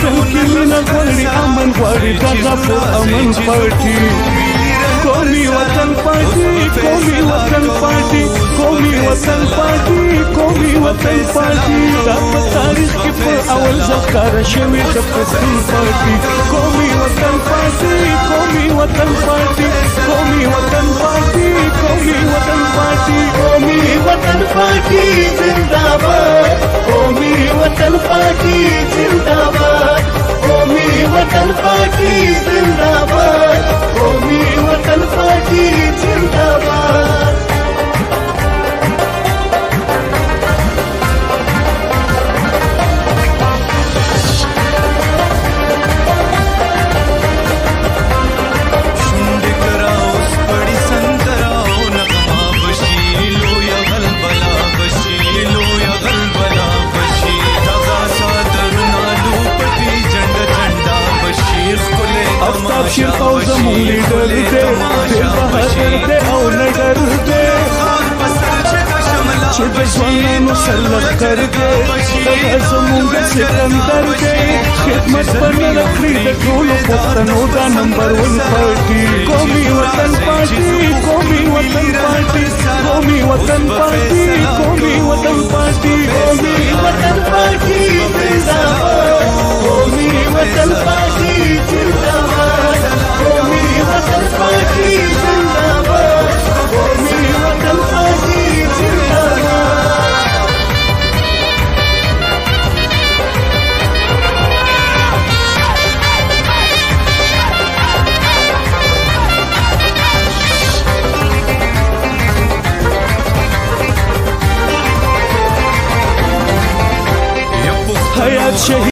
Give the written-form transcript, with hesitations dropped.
وطن کې مینه غواړي امن غواړي دغه پر امن پارټي قومي وطن پارټي قومي وطن پارټي قومي وطن پارټي قومي وطن پارټي دا په تاریخ کې په اول ځل ښکاره شوې د پښتون پارټي قومي وطن پارټي قومي وطن پارټي قومي وطن پارټي قومي وطن پارټي قومي وطن پارټي زنده باد قومي وطن پارټي زنده باد قومي وطن پارټي زنده باد قومي وطن پارټي زنده باد شیر او زمون لیډر دی ډېر بهادر دی او نډر دی چې د ځوانانو سر لښکر دی دغه زمونږ سکندر دی خدمت به نه کړي د ټولو پښتنو دا نمبر 1 پارټي قومي وطن پارټي قومي وطن پارټي قومي وطن پارټي قومي وطن پارټي قومي وطن پارټي